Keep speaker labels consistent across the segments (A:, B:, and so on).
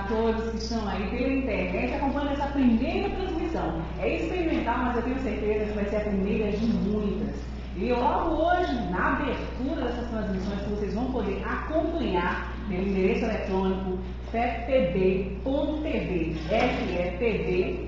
A: todos que estão aí pela internet acompanhando essa primeira transmissão. É experimental, mas eu tenho certeza que vai ser a primeira de muitas. E logo hoje, na abertura dessas transmissões, que vocês vão poder acompanhar pelo endereço eletrônico feptv.tv, feptv.tv.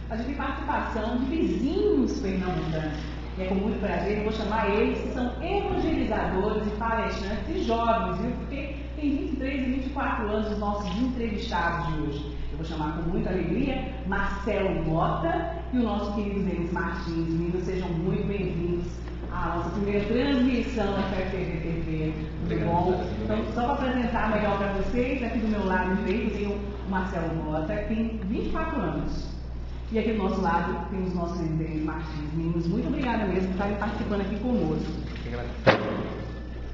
A: A gente tem participação de vizinhos pernambucanos. E é com muito prazer que eu vou chamar eles, que são evangelizadores e palestrantes e jovens, viu? Porque tem 23 e 24 anos os nossos entrevistados de hoje. Eu vou chamar com muita alegria Marcelo Mota e o nosso querido Denis Martins. Meninos, sejam muito bem-vindos à nossa primeira transmissão da FEPTV TV. Tudo bom? Então, só para apresentar melhor para vocês, aqui do meu lado direito tem o Marcelo Mota, que tem 24 anos. E aqui do nosso lado tem os nossos Denis Martins. Meninos, muito obrigada mesmo por estarem participando aqui conosco.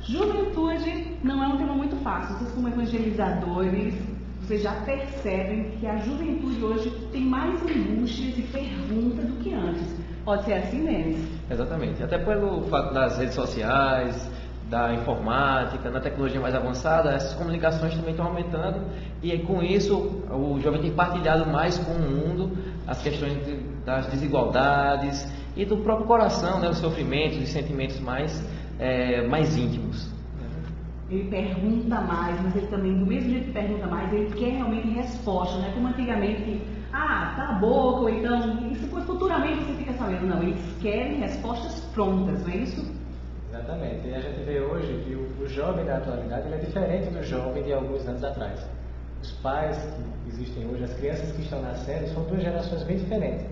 A: Juventude não é um tema muito fácil. Vocês, como evangelizadores, vocês já percebem que a juventude hoje tem mais angústias e perguntas do que antes. Pode ser assim, Denis?
B: Exatamente. Até pelo fato das redes sociais, da informática, da tecnologia mais avançada, essas comunicações também estão aumentando e aí, com isso o jovem tem partilhado mais com o mundo as questões das desigualdades e do próprio coração, né, os sofrimentos e sentimentos mais íntimos.
A: Ele pergunta mais, mas ele também, do mesmo jeito que pergunta mais, ele quer realmente resposta, não é como antigamente que, tá boca, ou então, isso futuramente você fica sabendo. Não, eles querem respostas prontas, não é isso?
C: Exatamente, e a gente vê hoje que o jovem da atualidade ele é diferente do jovem de alguns anos atrás. Os pais que existem hoje, as crianças que estão nascendo, são duas gerações bem diferentes.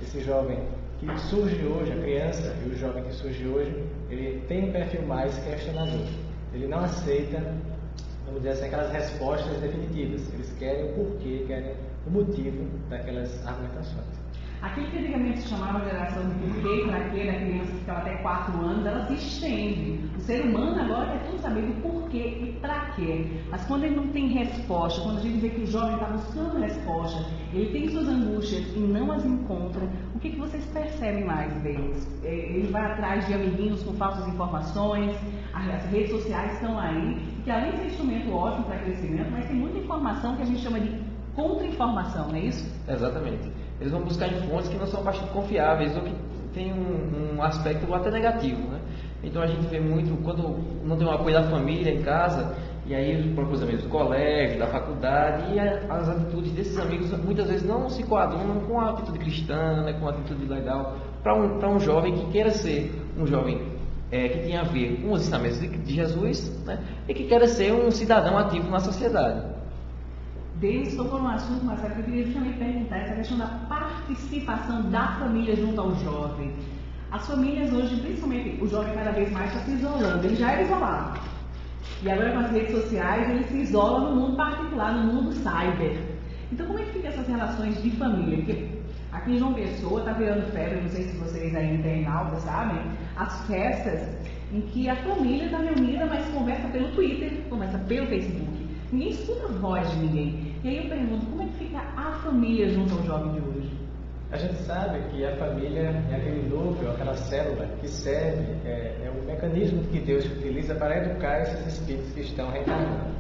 C: Esse jovem que surge hoje, a criança e o jovem que surge hoje, ele tem um perfil mais questionador. Ele não aceita, vamos dizer assim, aquelas respostas definitivas. Eles querem o porquê, querem o motivo daquelas argumentações.
A: Aquilo que antigamente se chamava geração de porquê, para quê, da criança que ficava até 4 anos, ela se estende. O ser humano agora quer tudo saber do porquê e para quê. Mas quando ele não tem resposta, quando a gente vê que o jovem está buscando resposta, ele tem suas angústias e não as encontra, o que vocês percebem mais deles? Ele vai atrás de amiguinhos com falsas informações, as redes sociais estão aí, que além de ser instrumento ótimo para crescimento, mas tem muita informação que a gente chama de contra-informação, não é isso?
B: Exatamente. Eles vão buscar em fontes que não são bastante confiáveis ou que tem um aspecto até negativo, né? Então a gente vê muito, quando não tem um apoio da família em casa, e aí os próprios amigos do colégio, da faculdade, e as atitudes desses amigos muitas vezes não se coadunam com a atitude cristã, né, com a atitude legal, para um jovem que queira ser um jovem que tenha a ver com os ensinamentos de Jesus, né, e que queira ser um cidadão ativo na sociedade.
A: Denis tocou num assunto, Marcelo, que eu queria justamente perguntar, essa questão da participação da família junto ao jovem. As famílias hoje, principalmente o jovem cada vez mais está se isolando, ele já era isolado. E agora com as redes sociais, ele se isola no mundo particular, no mundo cyber. Então como é que ficam essas relações de família? Porque aqui em João Pessoa está virando febre, não sei se vocês aí internautas sabem, as festas em que a família está reunida, mas conversa pelo Twitter, conversa pelo Facebook. Ninguém escuta a voz de ninguém. E aí eu pergunto, como é que fica a família junto ao jovem de hoje?
C: A gente sabe que a família é aquele núcleo, aquela célula que serve, é o mecanismo que Deus utiliza para educar esses espíritos que estão reencarnando.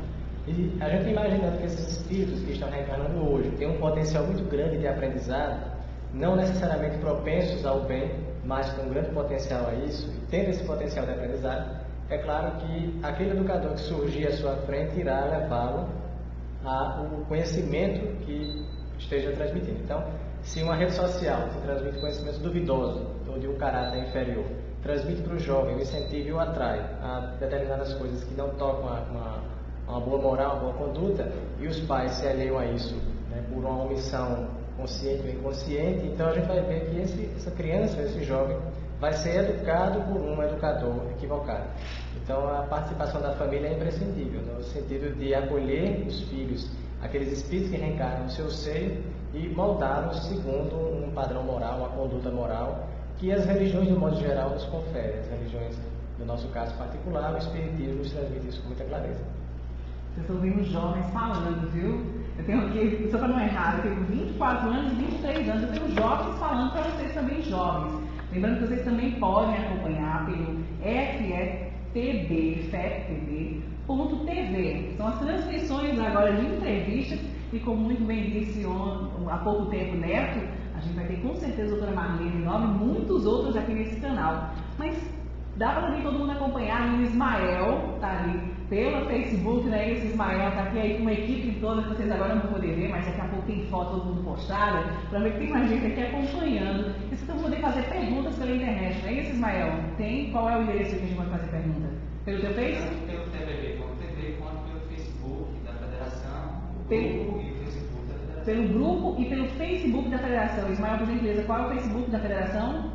C: E a gente imaginando que esses espíritos que estão reencarnando hoje têm um potencial muito grande de aprendizado, não necessariamente propensos ao bem, mas com um grande potencial a isso, e tendo esse potencial de aprendizado, é claro que aquele educador que surgir à sua frente irá levá-lo ao conhecimento que esteja transmitindo. Então, se uma rede social que transmite conhecimento duvidoso ou de um caráter inferior, transmite para o jovem o incentivo e o atrai a determinadas coisas que não tocam uma boa moral, uma boa conduta, e os pais se alheiam a isso, né, por uma omissão consciente ou inconsciente, então a gente vai ver que essa criança, esse jovem, vai ser educado por um educador equivocado. Então a participação da família é imprescindível, no sentido de acolher os filhos, aqueles espíritos que reencarnam no seu seio e moldá-los segundo um padrão moral, uma conduta moral, que as religiões, de modo geral, nos conferem. As religiões, no nosso caso particular, o Espiritismo nos transmite isso com muita clareza.
A: Vocês estão vendo os jovens falando, viu? Eu tenho aqui, só para não errar, eu tenho 24 anos e 23 anos, eu tenho jovens falando para vocês também, jovens. Lembrando que vocês também podem acompanhar pelo FEPTV, São as transmissões agora de entrevistas e, como muito bem disse há pouco tempo Neto, a gente vai ter com certeza a doutora Marlene Nova e muitos outros aqui nesse canal. Mas dá para vir todo mundo acompanhar. O Ismael está ali pelo Facebook, né? Esse Ismael está aqui aí com uma equipe toda que vocês agora não vão poder ver, mas daqui a pouco tem foto todo mundo postada, para ver que tem mais gente aqui acompanhando. E vocês vão poder fazer perguntas pela internet, não é isso, Ismael? Tem? Qual é o endereço que a gente pode fazer pergunta? Pelo teu Face?
D: Pelo TVB, quanto pelo Facebook da Federação,
A: Pelo...
D: e o Facebook da Federação.
A: Pelo grupo e pelo Facebook da Federação. Ismael, por gentileza, qual é o Facebook da Federação?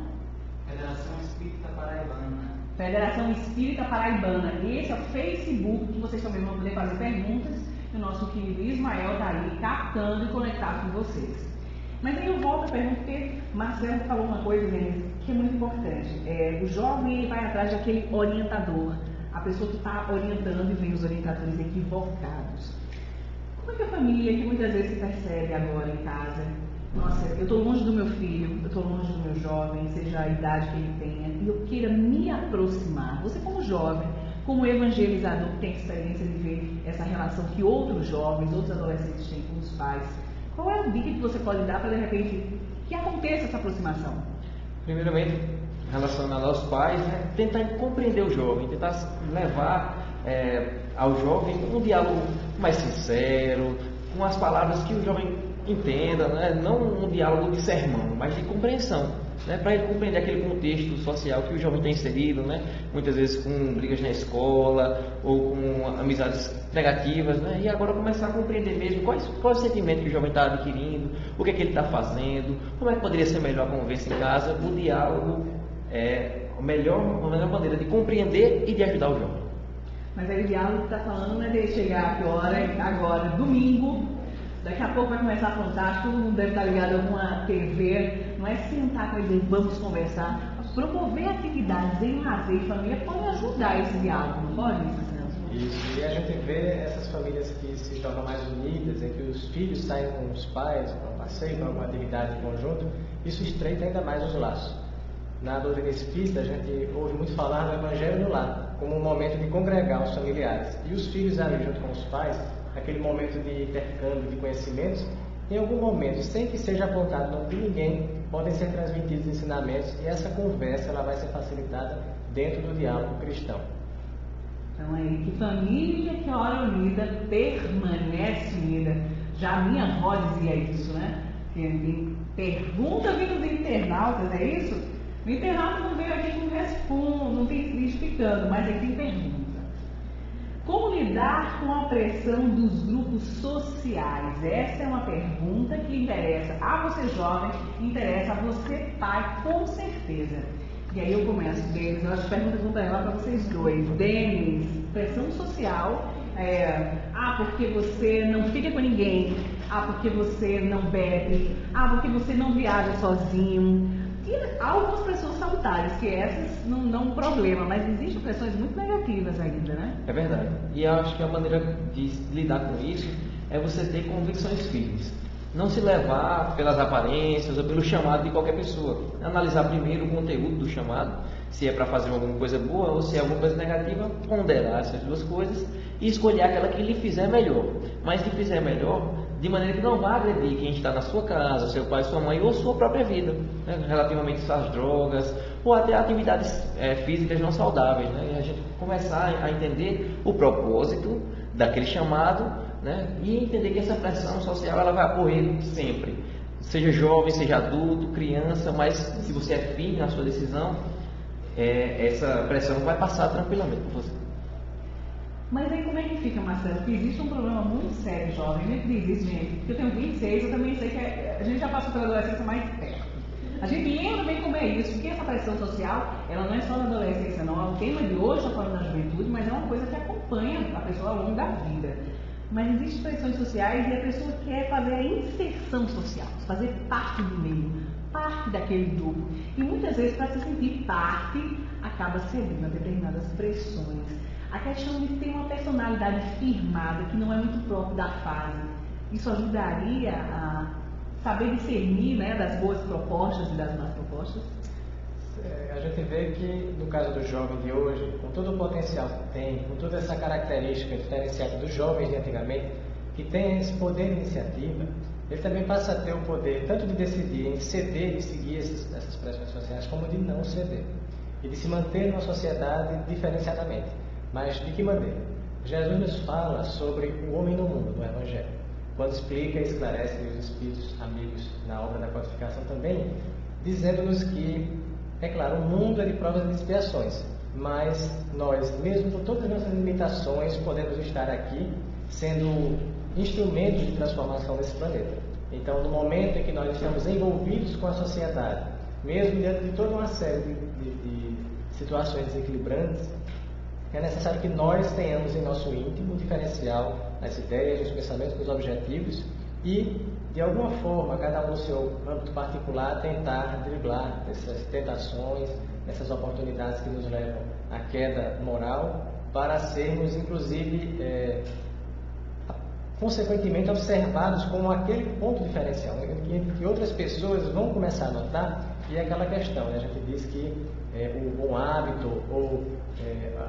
D: Federação Espírita Paraibana.
A: Federação Espírita Paraibana. Esse é o Facebook que vocês também vão poder fazer perguntas e o nosso querido Ismael está ali captando e conectado com vocês. Mas aí eu volto à pergunta porque Marcelo falou uma coisa, Denise, que é muito importante. O jovem ele vai atrás daquele orientador, a pessoa que está orientando e vem os orientadores equivocados. Como é que a família, que muitas vezes se percebe agora em casa, nossa, eu estou longe do meu filho, eu estou longe do meu jovem, seja a idade que ele tenha, e eu queira me aproximar. Você como jovem, como evangelizador que tem experiência de ver essa relação que outros jovens, outros adolescentes têm com os pais, qual é a dica que você pode dar para, de repente, que aconteça essa aproximação?
B: Primeiramente, relacionado aos pais, né, tentar compreender o jovem, tentar levar ao jovem um diálogo mais sincero, com as palavras que o jovem entenda, né? Não um diálogo de sermão, mas de compreensão, né? Para ele compreender aquele contexto social que o jovem está inserido, né? Muitas vezes com brigas na escola ou com amizades negativas, né? E agora começar a compreender mesmo qual é o sentimento que o jovem está adquirindo, o que é que ele está fazendo, como é que poderia ser melhor a convivência em casa. O diálogo é a melhor maneira de compreender e de ajudar o jovem.
A: Mas aí o diálogo que está falando não é de chegar a que hora, agora, domingo, daqui a pouco vai começar a Fantástico, todo mundo deve estar ligado a alguma TV, não é sentar com eles, vamos conversar, mas promover atividades em lazer e família pode ajudar esse diálogo, não pode, Marcelo?
C: Isso, e a gente vê essas famílias que se tornam mais unidas, em que os filhos saem com os pais para um passeio, para alguma atividade em conjunto, isso estreita ainda mais os laços. Na doutrina espírita, a gente ouve muito falar do Evangelho no lar, como um momento de congregar os familiares. E os filhos ali junto com os pais, aquele momento de intercâmbio de conhecimentos, em algum momento, sem que seja apontado nome de ninguém, podem ser transmitidos ensinamentos e essa conversa ela vai ser facilitada dentro do diálogo cristão.
A: Então aí, que família que ora unida permanece unida. Já a minha avó dizia isso, né? Pergunta vindo dos internautas, é isso? O internauta não veio aqui com respondo, não tem explicando, mas aqui tem pergunta. Como lidar com a pressão dos grupos sociais? Essa é uma pergunta que interessa a você jovem, interessa a você pai, com certeza. E aí eu começo, Denis, eu acho que perguntas vão para vocês dois. Denis, pressão social, porque você não fica com ninguém, porque você não bebe, porque você não viaja sozinho. E há algumas pressões salutares, que essas não dão problema, mas existem pressões muito negativas ainda, né?
B: É verdade. E eu acho que a maneira de lidar com isso é você ter convicções firmes. Não se levar pelas aparências ou pelo chamado de qualquer pessoa. Analisar primeiro o conteúdo do chamado, se é para fazer alguma coisa boa ou se é alguma coisa negativa, ponderar essas duas coisas e escolher aquela que lhe fizer melhor. Mas que fizer melhor de maneira que não vá agredir quem está na sua casa, seu pai, sua mãe ou sua própria vida, né? Relativamente às drogas ou até atividades físicas não saudáveis, né? E a gente começar a entender o propósito daquele chamado, né? E entender que essa pressão social ela vai ocorrer sempre, seja jovem, seja adulto, criança, mas se você é firme na sua decisão, essa pressão vai passar tranquilamente por você.
A: Mas aí como é que fica, Marcelo? Porque existe um problema muito sério, jovem, muito existe, gente. Porque eu tenho 26, eu também sei que a gente já passou pela adolescência mais perto. A gente lembra bem como é isso, porque essa pressão social, ela não é só na adolescência, não. É um tema de hoje, está falando da juventude, mas é uma coisa que acompanha a pessoa ao longo da vida. Mas existem pressões sociais e a pessoa quer fazer a inserção social, fazer parte do meio, parte daquele grupo. E muitas vezes, para se sentir parte, acaba cedendo a determinadas pressões. A questão de ter uma personalidade firmada, que não é muito próprio da fase, isso ajudaria a saber discernir, né, das boas propostas e das más propostas?
C: A gente vê que, no caso do jovem de hoje, com todo o potencial que tem, com toda essa característica diferenciada dos jovens de antigamente, que tem esse poder de iniciativa, ele também passa a ter o poder tanto de decidir em ceder e seguir essas pressões sociais, como de não ceder. E de se manter numa sociedade diferenciadamente. Mas de que maneira? Jesus nos fala sobre o homem no mundo, no Evangelho. Quando explica e esclarece os espíritos amigos na obra da codificação também, dizendo-nos que, é claro, o mundo é de provas e de expiações, mas nós, mesmo com todas as nossas limitações, podemos estar aqui sendo instrumentos de transformação desse planeta. Então, no momento em que nós estamos envolvidos com a sociedade, mesmo diante de toda uma série de situações desequilibrantes, é necessário que nós tenhamos em nosso íntimo um diferencial nas ideias, nos pensamentos, nos objetivos e, de alguma forma, cada um no seu âmbito particular, tentar driblar essas tentações, essas oportunidades que nos levam à queda moral, para sermos, inclusive, consequentemente observados como aquele ponto diferencial, né, que outras pessoas vão começar a notar, e é aquela questão, né? A gente diz que o bom hábito ou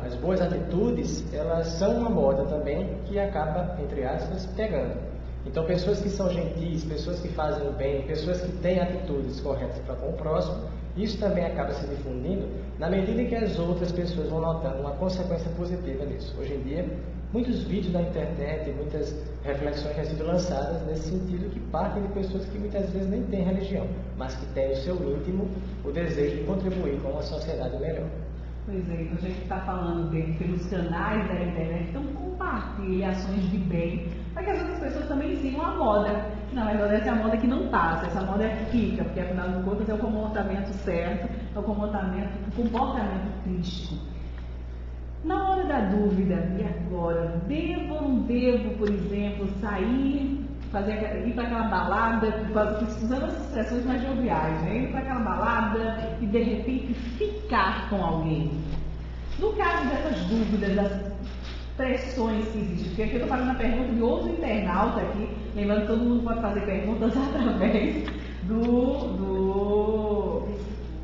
C: as boas atitudes, elas são uma moda também que acaba, entre aspas, pegando. Então, pessoas que são gentis, pessoas que fazem o bem, pessoas que têm atitudes corretas para com o próximo, isso também acaba se difundindo na medida em que as outras pessoas vão notando uma consequência positiva nisso. Hoje em dia, muitos vídeos na internet, muitas reflexões têm sido lançadas nesse sentido, que partem de pessoas que muitas vezes nem têm religião, mas que têm no seu íntimo o desejo de contribuir com uma sociedade melhor.
A: Pois é, então a gente está falando pelos canais da internet, então compartilhe ações de bem, para que as outras pessoas também sigam a moda. Na verdade, essa é a moda que não passa, essa moda é que fica, porque afinal de contas é o comportamento certo, é o comportamento crístico. Na hora da dúvida, e agora? Devo ou não devo, por exemplo, sair, ir para aquela balada, usando as expressões mais joviais, né? Ir para aquela balada e de repente ficar com alguém? No caso dessas dúvidas, das pressões que existem, porque aqui eu estou fazendo a pergunta de outro internauta aqui, lembrando que todo mundo pode fazer perguntas através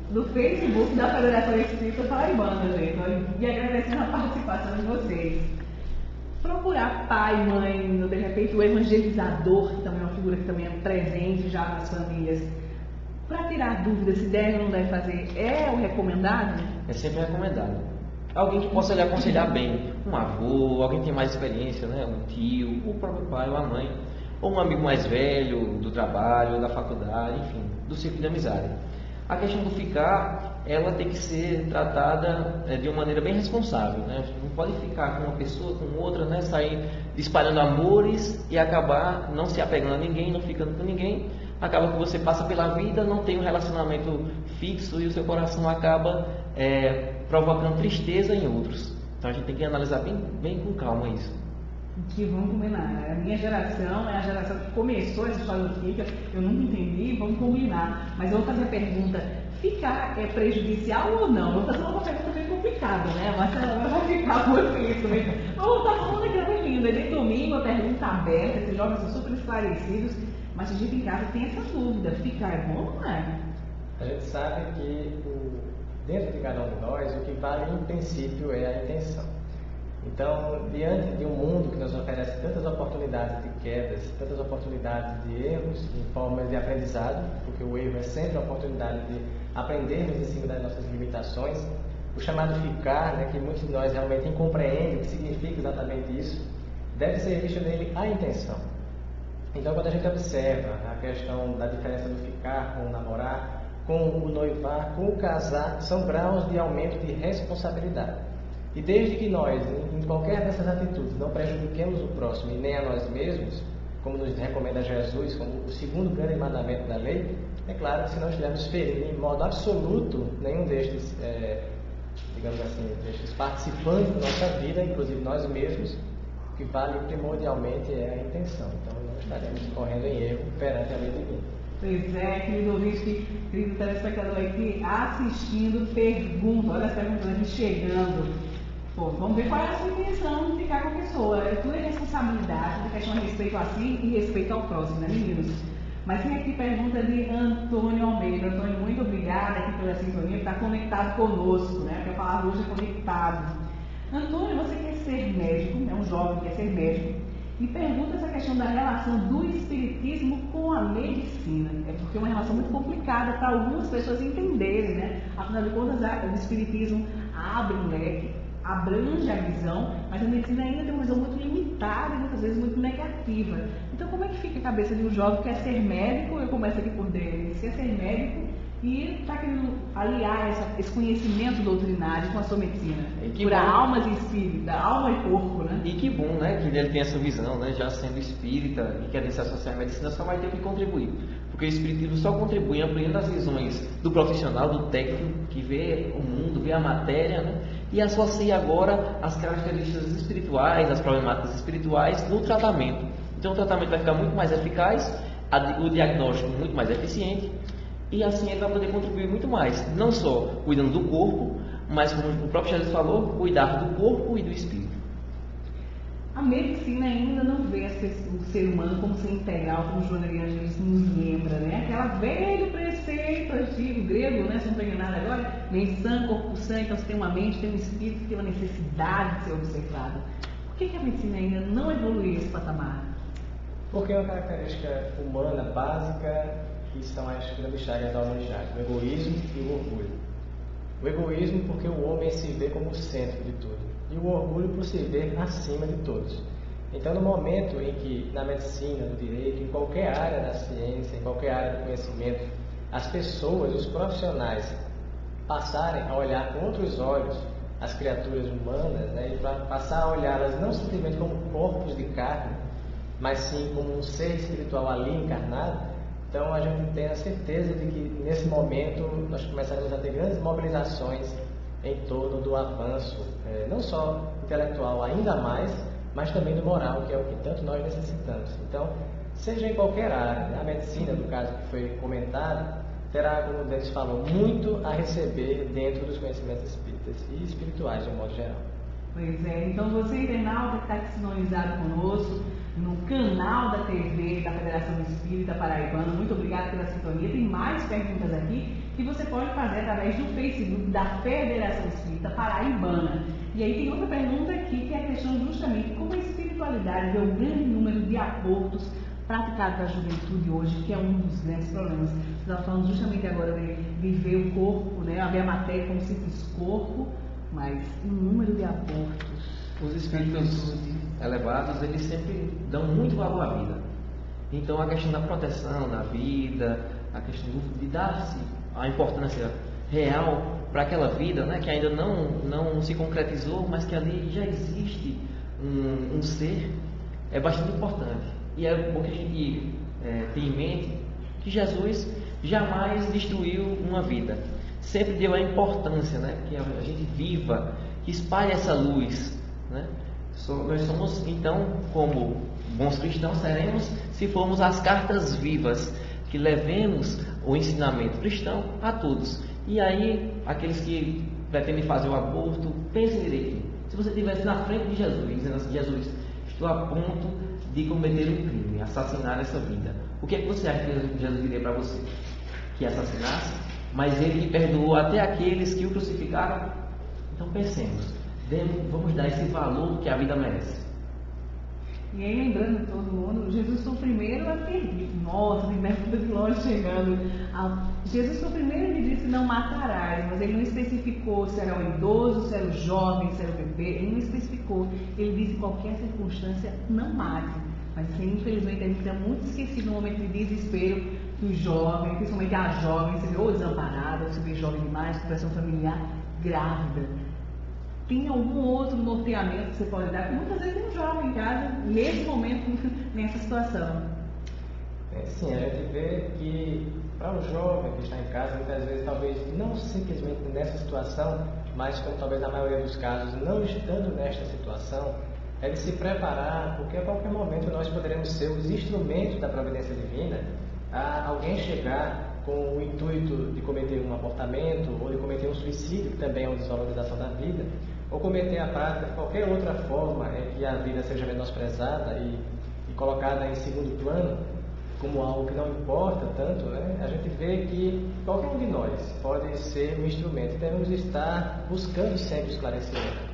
A: do Facebook da Federação Espírita Paraibana, gente. E agradecendo a participação de vocês. Procurar pai, mãe, de repente o evangelizador, que também é uma figura que também é presente já nas famílias, para tirar dúvidas se deve ou não deve fazer, é o recomendado?
B: É sempre recomendado. Alguém que possa lhe aconselhar bem, um avô, alguém que tem mais experiência, né? Um tio, o próprio pai ou a mãe, ou um amigo mais velho do trabalho, da faculdade, enfim, do círculo de amizade. A questão do ficar, ela tem que ser tratada de uma maneira bem responsável, né? Não pode ficar com uma pessoa, com outra, né? Sair espalhando amores e acabar não se apegando a ninguém, não ficando com ninguém. Acaba que você passa pela vida, não tem um relacionamento fixo e o seu coração acaba provocando tristeza em outros. Então a gente tem que analisar bem com calma isso.
A: Que vamos combinar. A minha geração é a geração que começou essa história do fica, eu nunca entendi, vamos combinar. Mas eu vou fazer a pergunta, ficar é prejudicial ou não? Eu vou fazer uma pergunta bem complicada, né? Mas ela vai ficar muito isso mesmo. Vamos estar falando aqui, é linda. Desde domingo a pergunta aberta, esses jovens são super esclarecidos, mas a gente em casa tem essa dúvida, ficar é bom ou não é?
C: A gente sabe que dentro de cada um de nós, o que vale em princípio é a intenção. Então, diante de um mundo que nos oferece tantas oportunidades de quedas, tantas oportunidades de erros em formas de aprendizado, porque o erro é sempre a oportunidade de aprendermos em cima das nossas limitações, o chamado ficar, né, que muitos de nós realmente incompreendem o que significa exatamente isso, deve ser visto nele a intenção. Então, quando a gente observa a questão da diferença do ficar com o namorar, com o noivar, com o casar, são graus de aumento de responsabilidade. E desde que nós, em qualquer dessas atitudes, não prejudiquemos o próximo e nem a nós mesmos, como nos recomenda Jesus, como o segundo grande mandamento da lei, é claro que se não estivermos ferindo em modo absoluto nenhum destes, digamos assim, destes participantes da nossa vida, inclusive nós mesmos, o que vale primordialmente é a intenção. Então não estaremos correndo em erro perante a lei divina.
A: Pois é, querido ouvinte, querido telespectador aqui assistindo, pergunta, olha as perguntas aqui chegando. Pô, vamos ver qual é a sua intenção de ficar com a pessoa. É tua responsabilidade, a questão de respeito a si e respeito ao próximo, né, meninos? Mas tem aqui pergunta de Antônio Almeida. Antônio, muito obrigada aqui pela sintonia, por estar conectado conosco, né? Porque a palavra hoje é conectado. Antônio, você quer ser médico, é um jovem que quer ser médico, e pergunta essa questão da relação do espiritismo com a medicina. É porque é uma relação muito complicada para algumas pessoas entenderem, né? Afinal de contas, o espiritismo abre um leque, abrange a visão, mas a medicina ainda tem uma visão muito limitada e muitas vezes muito negativa. Então, como é que fica a cabeça de um jovem que quer ser médico? Eu começo aqui por dele. Ele quer ser médico e está querendo aliar esse conhecimento doutrinário com a sua medicina. Curar almas e espírito, alma e corpo, né?
B: E que bom, né, que ele tem essa visão, né, já sendo espírita e querendo se associar à medicina, só vai ter que contribuir. Porque o espiritismo só contribui ampliando as visões do profissional, do técnico, que vê o mundo, vê a matéria, né, e associa agora as características espirituais, as problemáticas espirituais no tratamento. Então o tratamento vai ficar muito mais eficaz, o diagnóstico muito mais eficiente, e assim ele vai poder contribuir muito mais, não só cuidando do corpo, mas como o próprio Jesus falou, cuidar do corpo e do espírito.
A: A medicina ainda não vê o ser humano como ser integral, como o Joana Arias nos lembra, né? Aquela velho preceito antigo, grego, né? Se não estou enganado agora, mente sã, corpo sã, então você tem uma mente, tem um espírito que tem uma necessidade de ser observado. Por que a medicina ainda não evoluiu esse patamar?
C: Porque é uma característica humana básica que são as grandes chagas da humanidade, o egoísmo e o orgulho. O egoísmo porque o homem se vê como o centro de tudo, e o orgulho por se ver acima de todos. Então, no momento em que na medicina, no direito, em qualquer área da ciência, em qualquer área do conhecimento, as pessoas, os profissionais, passarem a olhar com outros olhos as criaturas humanas, né, e passar a olhá-las não simplesmente como corpos de carne, mas sim como um ser espiritual ali encarnado, então a gente tem a certeza de que nesse momento nós começaremos a ter grandes mobilizações em torno do avanço, não só intelectual ainda mais, mas também do moral, que é o que tanto nós necessitamos. Então, seja em qualquer área, né? A medicina, no caso que foi comentado, terá, como o Denis falou, muito a receber dentro dos conhecimentos espíritas e espirituais de um modo geral.
A: Pois é, então você, internauta, que está aqui sintonizado conosco, no canal da TV da Federação Espírita Paraibana, muito obrigada pela sintonia. Tem mais perguntas aqui que você pode fazer através do Facebook da Federação Espírita Paraibana. E aí tem outra pergunta aqui, que é a questão justamente como a espiritualidade vê o grande número de abortos praticados pela juventude hoje, que é um dos grandes problemas. Nós estamos falando justamente agora de ver o corpo, né, a ver a matéria como simples corpo, mas o número de abortos.
B: Os espíritos elevados, eles sempre dão muito valor à vida. Então a questão da proteção da vida, a questão de dar-se a importância real para aquela vida, né, que ainda não se concretizou, mas que ali já existe um ser, é bastante importante. E é bom que a gente tenha em mente que Jesus jamais destruiu uma vida. Sempre deu a importância, né, que a gente viva, que espalhe essa luz, né? Nós somos, então, como bons cristãos, seremos se formos as cartas vivas, que levemos o ensinamento cristão a todos. E aí, aqueles que pretendem fazer o aborto, pensem direitinho. Se você estivesse na frente de Jesus, dizendo assim: Jesus, estou a ponto de cometer um crime, assassinar essa vida, o que é que você acha que Jesus diria para você? Que assassinasse? Mas ele que perdoou até aqueles que o crucificaram? Então pensemos, vamos dar esse valor que a vida merece.
A: E aí, lembrando todo mundo, Jesus foi o primeiro a ter dito, nossa, tem pergunta de longe chegando. Jesus foi o primeiro que disse: não matarás, mas ele não especificou se era o idoso, se era o jovem, se era o bebê, ele não especificou. Ele disse: em qualquer circunstância, não mate. Mas assim, infelizmente, a gente está muito esquecido no momento de desespero que o jovem, principalmente a jovem, se vê ou desamparada, ou se vê jovem demais, situação familiar, grávida. Tem algum outro norteamento que você pode dar? Porque muitas vezes tem um jovem em casa, nesse momento, nessa situação.
C: Sim, a gente vê que para o jovem que está em casa, muitas vezes, talvez não simplesmente nessa situação, mas como talvez na maioria dos casos, não estando nesta situação, é de se preparar, porque a qualquer momento nós poderemos ser os instrumentos da providência divina a alguém chegar com o intuito de cometer um abortamento ou de cometer um suicídio, que também é uma desvalorização da vida, ou cometer a prática de qualquer outra forma em que a vida seja menosprezada e colocada em segundo plano, como algo que não importa tanto, né, a gente vê que qualquer um de nós pode ser um instrumento. Devemos estar buscando sempre esclarecimento.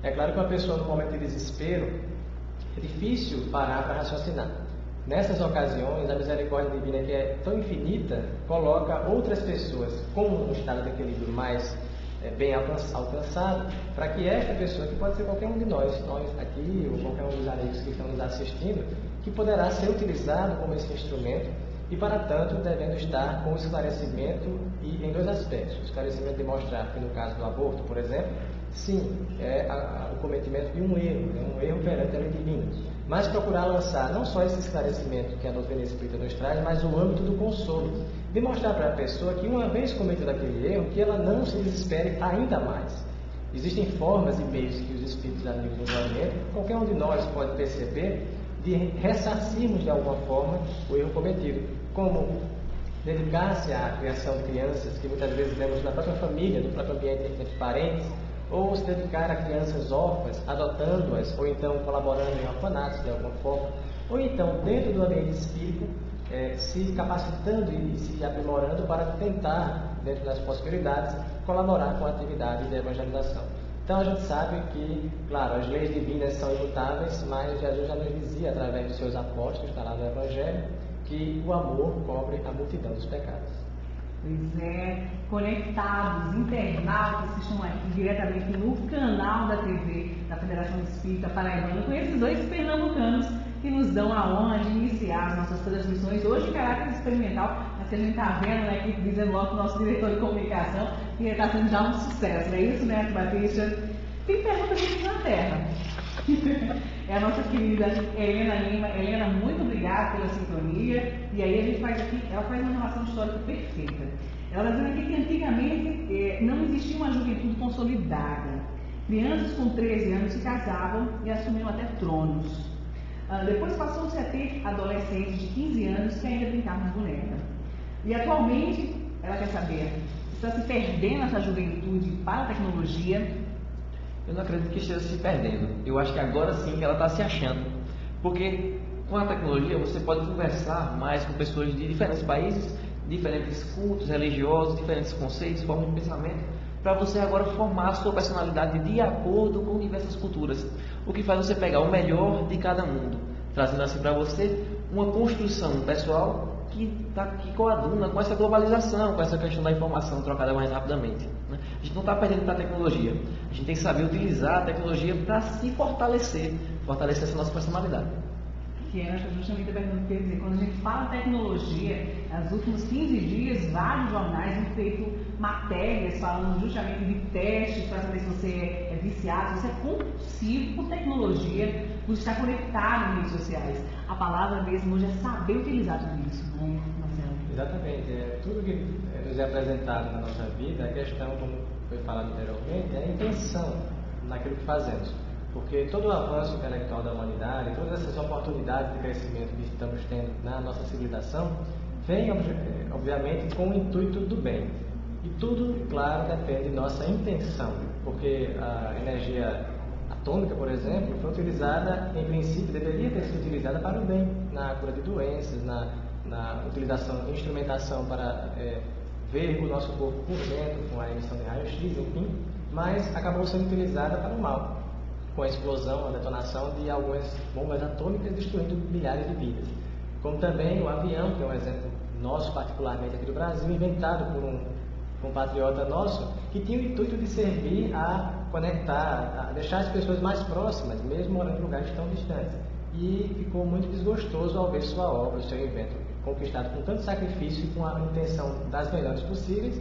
C: É claro que uma pessoa no momento de desespero é difícil parar para raciocinar. Nessas ocasiões, a misericórdia divina, que é tão infinita, coloca outras pessoas com um estado de equilíbrio mais bem alcançado, para que esta pessoa, que pode ser qualquer um de nós aqui, ou qualquer um dos amigos que estão nos assistindo, que poderá ser utilizado como esse instrumento, e para tanto devendo estar com o esclarecimento, e em dois aspectos. O esclarecimento de mostrar que no caso do aborto, por exemplo, sim, é o cometimento de um erro perante a lei divina. Mas procurar lançar não só esse esclarecimento que a doutrina espírita nos traz, mas o âmbito do consolo. De mostrar para a pessoa que uma vez cometido aquele erro, que ela não se desespere ainda mais. Existem formas e meios que os espíritos amigos nos orientam, qualquer um de nós pode perceber, de ressarcirmos de alguma forma o erro cometido. Como dedicar-se à criação de crianças, que muitas vezes vemos na própria família, no próprio ambiente entre parentes, ou se dedicar a crianças órfãs, adotando-as, ou então colaborando em orfanatos de alguma forma, ou então dentro do ambiente espírita, se capacitando e se aprimorando para tentar, dentro das possibilidades, colaborar com a atividade de evangelização. Então a gente sabe que, claro, as leis divinas são imutáveis, mas Jesus já nos dizia, através dos seus apóstolos, está lá no Evangelho, que o amor cobre a multidão dos pecados.
A: Pois é, conectados, internautas que estão aqui diretamente no canal da TV da Federação Espírita Paraibana, com esses dois pernambucanos que nos dão a honra de iniciar as nossas transmissões, hoje em caráter experimental, mas que a gente está vendo, né, aqui dizendo logo o nosso diretor de comunicação, que está sendo já um sucesso, não é isso, né, Batista? Tem perguntas aqui na Terra. É a nossa querida Helena Lima. Helena, muito obrigada pela sintonia. E aí a gente faz aqui, ela faz uma relação histórica perfeita. Ela está dizendo aqui que antigamente não existia uma juventude consolidada. Crianças com 13 anos se casavam e assumiam até tronos. Depois passou-se a ter adolescentes de 15 anos que ainda brincavam de boneca. E atualmente, ela quer saber, está se perdendo essa juventude para a tecnologia?
B: Eu não acredito que esteja se perdendo. Eu acho que agora sim que ela está se achando. Porque com a tecnologia você pode conversar mais com pessoas de diferentes países, diferentes cultos religiosos, diferentes conceitos, formas de pensamento, para você agora formar a sua personalidade de acordo com diversas culturas. O que faz você pegar o melhor de cada mundo, trazendo assim para você uma construção pessoal que coaduna com essa globalização, com essa questão da informação trocada mais rapidamente. Né? A gente não está perdendo para a tecnologia. A gente tem que saber utilizar a tecnologia para se fortalecer essa nossa personalidade.
A: Que é justamente a pergunta que eu ia dizer, quando a gente fala tecnologia, nos últimos 15 dias, vários jornais têm feito matérias falando justamente de testes para saber se você é viciado, se você é compulsivo por tecnologia, por estar conectado em redes sociais. A palavra mesmo hoje é saber utilizar tudo isso, né, Marcelo?
C: Exatamente. Tudo que nos é apresentado na nossa vida, a questão, como foi falado anteriormente, é a intenção naquilo que fazemos. Porque todo o avanço intelectual da humanidade, todas essas oportunidades de crescimento que estamos tendo na nossa civilização, vem, obviamente, com o intuito do bem. E tudo, claro, depende de nossa intenção. Porque a energia atômica, por exemplo, foi utilizada, em princípio, deveria ter sido utilizada para o bem, na cura de doenças, na utilização, instrumentação para ver o nosso corpo por dentro, com a emissão de raio-x, enfim, mas acabou sendo utilizada para o mal, com a explosão, a detonação de algumas bombas atômicas destruindo milhares de vidas. Como também o avião, que é um exemplo nosso, particularmente aqui do Brasil, inventado por um compatriota nosso, que tinha o intuito de servir a conectar, a deixar as pessoas mais próximas, mesmo morando em lugares tão distantes. E ficou muito desgostoso ao ver sua obra, o seu invento, conquistado com tanto sacrifício e com a intenção das melhores possíveis,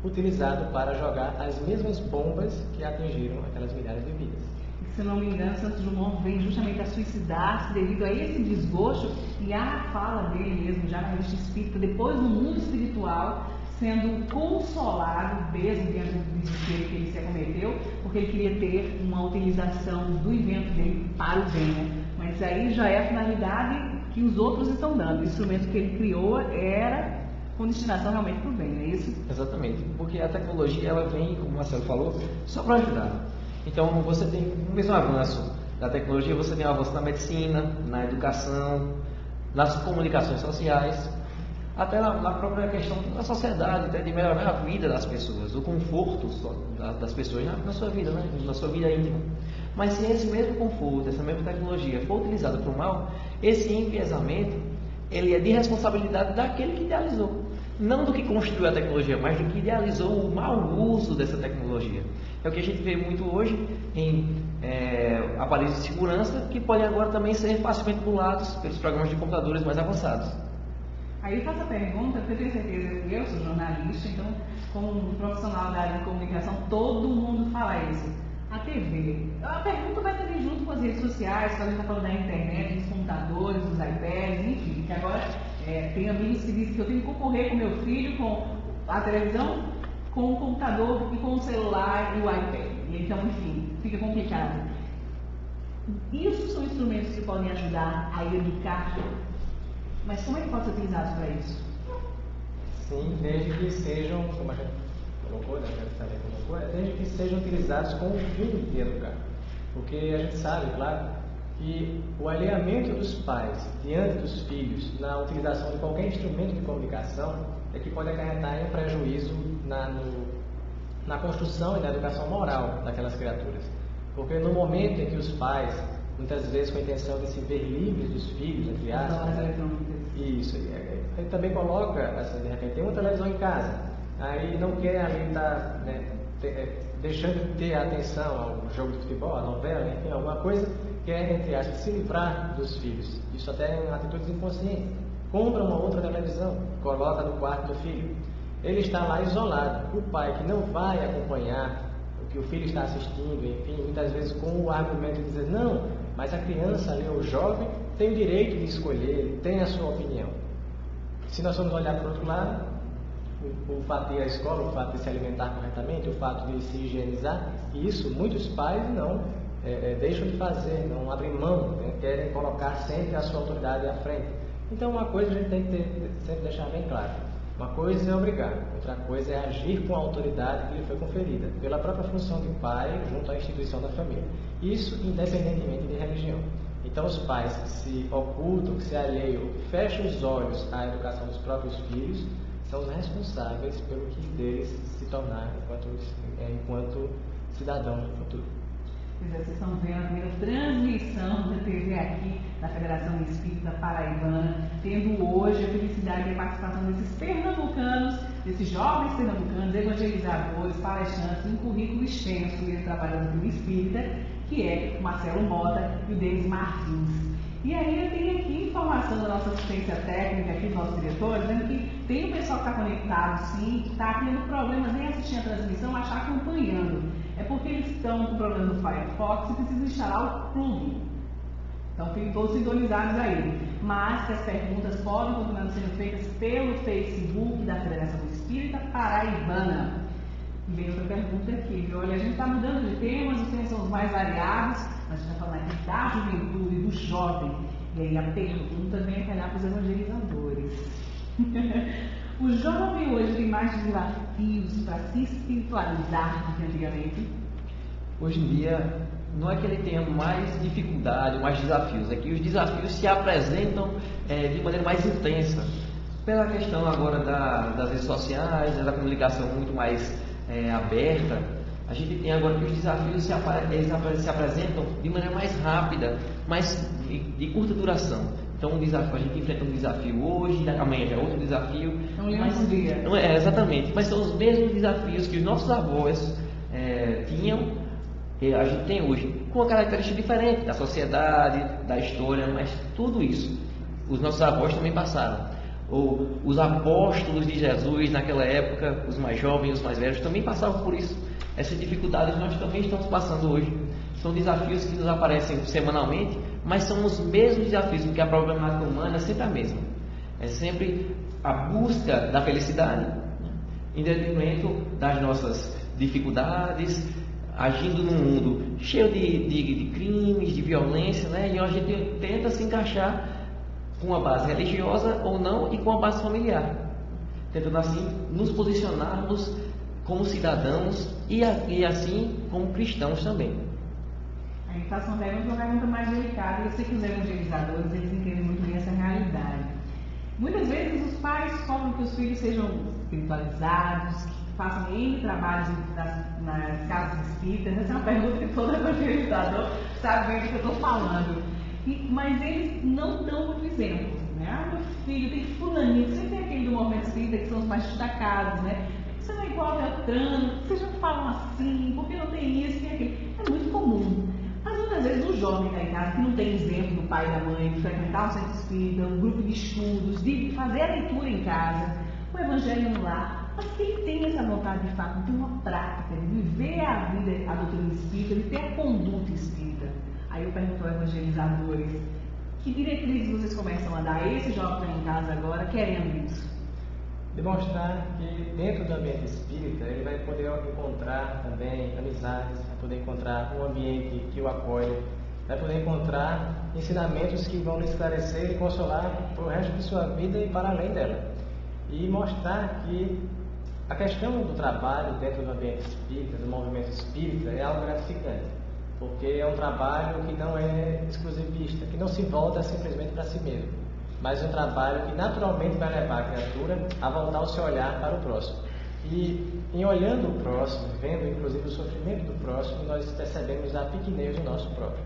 C: utilizado para jogar as mesmas bombas que atingiram aquelas milhares de vidas.
A: Se não me engano, Santos Dumont vem justamente a suicidar-se devido a esse desgosto, e a fala dele mesmo, já na revista espírita, depois no mundo espiritual, sendo consolado mesmo diante do desespero que ele se acometeu, porque ele queria ter uma utilização do invento dele para o bem, né? Mas aí já é a finalidade que os outros estão dando. O instrumento que ele criou era com destinação realmente para o bem, não é isso?
B: Exatamente, porque a tecnologia ela vem, como o Marcelo falou, só para ajudar. Então você tem o mesmo avanço da tecnologia, você tem um avanço na medicina, na educação, nas comunicações sociais, até na própria questão da sociedade, até de melhorar a vida das pessoas, o conforto das pessoas na sua vida, né? Na sua vida íntima. Mas se esse mesmo conforto, essa mesma tecnologia for utilizada para o mal, esse enviesamento, ele é de responsabilidade daquele que idealizou. Não do que construiu a tecnologia, mas do que idealizou o mau uso dessa tecnologia. É o que a gente vê muito hoje em aparelhos de segurança, que podem agora também ser facilmente burlados pelos programas de computadores mais avançados.
A: Aí eu faço a pergunta, porque eu tenho certeza que eu sou jornalista, então, como um profissional da área de comunicação, todo mundo fala isso. A TV. A pergunta vai também junto com as redes sociais, quando a gente está falando da internet, dos computadores, dos iPads, enfim, que agora tem amigos que dizem que eu tenho que concorrer com meu filho, com a televisão, com o computador e com o celular e o iPad. Então, enfim, fica complicado. Isso são instrumentos que podem ajudar a educar, mas como é que pode ser utilizado para isso?
C: Sim, desde que sejam, como a gente colocou, né, desde que sejam utilizados com o fim de educar. Porque a gente sabe, claro, que o alinhamento dos pais diante dos filhos na utilização de qualquer instrumento de comunicação é que pode acarretar em um prejuízo na construção e na educação moral daquelas criaturas. Porque no momento em que os pais, muitas vezes com a intenção de se ver livres dos filhos, entre aspas, isso, aí também coloca, assim, de repente, tem uma televisão em casa, aí não quer ali estar deixando de ter atenção ao jogo de futebol, à novela, enfim, alguma coisa, quer, entre aspas, se livrar dos filhos. Isso até é uma atitude inconsciente. Compra uma outra televisão, coloca no quarto do filho. Ele está lá isolado. O pai que não vai acompanhar o que o filho está assistindo, enfim, muitas vezes com o argumento de dizer, não, mas a criança ali, o jovem, tem o direito de escolher, ele tem a sua opinião. Se nós formos olhar para o outro lado, o fato de ir à escola, o fato de se alimentar corretamente, o fato de se higienizar, isso muitos pais não deixam de fazer, não abrem mão, né? Querem colocar sempre a sua autoridade à frente. Então, uma coisa a gente tem que sempre deixar bem claro. Uma coisa é obrigar, outra coisa é agir com a autoridade que lhe foi conferida, pela própria função de pai junto à instituição da família. Isso independentemente de religião. Então, os pais que se ocultam, que se alheiam, que fecham os olhos à educação dos próprios filhos, são os responsáveis pelo que deles se tornar enquanto cidadãos do futuro.
A: Pois é, vocês estão vendo a primeira transmissão da TV aqui da Federação Espírita Paraibana, tendo hoje a felicidade e a participação desses pernambucanos, desses jovens pernambucanos, evangelizadores, palestrantes, um currículo extenso que eles trabalhando no Espírita, que é o Marcelo Mota e o Denis Martins. E aí eu tenho aqui informação da nossa assistência técnica aqui, dos nossos diretores, dizendo que tem um pessoal que está conectado sim, que está tendo problemas em assistir a transmissão, mas está acompanhando. É porque eles estão com problema no Firefox e precisam instalar o plugin. Então fiquem todos sintonizados aí. Mas que as perguntas podem continuar sendo feitas pelo Facebook da Federação Espírita Paraibana. E vem outra pergunta aqui, viu? Olha, a gente está mudando de temas, os temas são os mais variados, mas a gente está falando aqui da juventude, do jovem. E aí a pergunta vem a calhar para os evangelizadores. O jovem hoje tem mais desafios para se espiritualizar do que antigamente?
B: Hoje em dia, não é que ele tenha mais dificuldade, mais desafios, é que os desafios se apresentam de maneira mais intensa. Pela questão agora das redes sociais, da comunicação muito mais aberta, a gente tem agora que os desafios se apresentam de maneira mais rápida, mais de curta duração. Então, a gente enfrenta um desafio hoje, amanhã já é outro desafio.
A: Mas dia.
B: Não é, exatamente, mas são os mesmos desafios que os nossos avós tinham, e a gente tem hoje, com uma característica diferente da sociedade, da história, mas tudo isso os nossos avós também passaram. Ou os apóstolos de Jesus naquela época, os mais jovens, os mais velhos, também passavam por isso. Essas dificuldades nós também estamos passando hoje. São desafios que nos aparecem semanalmente, mas são os mesmos desafios, porque a problemática humana é sempre a mesma. É sempre a busca da felicidade, em detrimento das nossas dificuldades, agindo num mundo cheio de crimes, de violência, né? E a gente tenta se encaixar com a base religiosa ou não e com a base familiar, tentando assim nos posicionarmos como cidadãos e assim como cristãos também.
A: Aí faço uma pergunta mais delicada, e eu sei que os evangelizadores, eles entendem muito bem essa realidade. Muitas vezes os pais cobram que os filhos sejam espiritualizados, que façam N trabalhos nas casas espíritas. Essa é uma pergunta que todo evangelizador sabe bem do que eu estou falando. Mas eles não dão muito exemplo. Né? Ah, meu filho, tem fulaninho, sempre tem aquele do movimento espírita que são os mais destacados, né? Você não é igual a Beltrano, vocês já falam assim, porque não tem isso, tem aquilo. É muito comum. Mas muitas vezes o jovem está em casa que não tem exemplo do pai e da mãe, de frequentar o centro espírita, um grupo de estudos, de fazer a leitura em casa, o evangelho no lar, mas que ele tem essa vontade de fato, de ter uma prática, de viver a vida, a doutrina espírita, de ter a conduta espírita. Aí eu pergunto aos evangelizadores, que diretrizes vocês começam a dar a esse jovem que está em casa agora, querendo isso?
C: Demonstrar que dentro do ambiente espírita ele vai poder encontrar também amizades, vai poder encontrar um ambiente que o acolhe, vai poder encontrar ensinamentos que vão lhe esclarecer e consolar para o resto de sua vida e para além dela. E mostrar que a questão do trabalho dentro do ambiente espírita, do movimento espírita, é algo gratificante, porque é um trabalho que não é exclusivista, que não se volta simplesmente para si mesmo, mas um trabalho que naturalmente vai levar a criatura a voltar o seu olhar para o próximo. E em olhando o próximo, vendo inclusive o sofrimento do próximo, nós percebemos a pequenez do nosso próprio.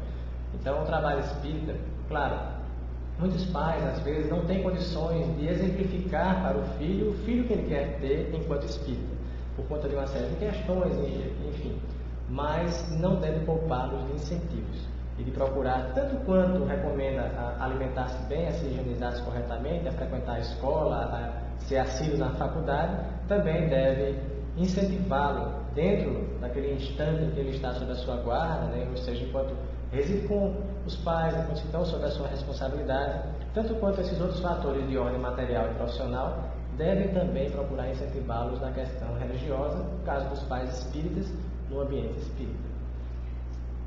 C: Então, o trabalho espírita, claro, muitos pais às vezes não têm condições de exemplificar para o filho que ele quer ter enquanto espírita, por conta de uma série de questões, enfim, mas não deve poupá-los de incentivos e de procurar, tanto quanto recomenda a alimentar-se bem, a se higienizar-se corretamente, a frequentar a escola, a ser assíduo na faculdade, também deve incentivá-lo dentro daquele instante em que ele está sob a sua guarda, né? Ou seja, enquanto reside com os pais, enquanto estão sob a sua responsabilidade, tanto quanto esses outros fatores de ordem material e profissional, devem também procurar incentivá-los na questão religiosa, no caso dos pais espíritas, no ambiente espírita.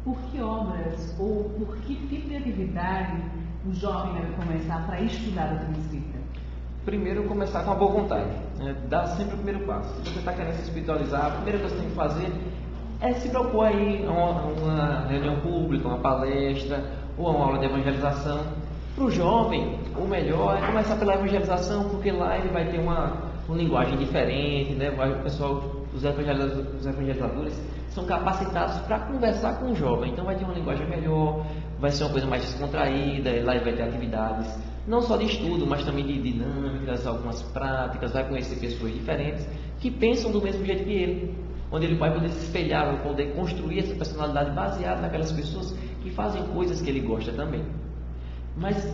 A: Por que obras ou por que tipo de atividade o jovem deve começar para estudar a doutrina espírita?
B: Primeiro, começar com a boa vontade, né? Dar sempre o primeiro passo. Se você está querendo se espiritualizar, a primeira coisa que você tem que fazer é se propor aí a uma reunião pública, uma palestra ou uma aula de evangelização. Para o jovem, o melhor é começar pela evangelização, porque lá ele vai ter uma linguagem diferente, né? O pessoal, os evangelizadores são capacitados para conversar com o jovem, então vai ter uma linguagem melhor, vai ser uma coisa mais descontraída, lá ele vai ter atividades não só de estudo, mas também de dinâmicas, algumas práticas, vai conhecer pessoas diferentes que pensam do mesmo jeito que ele, onde ele vai poder se espelhar, vai poder construir essa personalidade baseada naquelas pessoas que fazem coisas que ele gosta também. Mas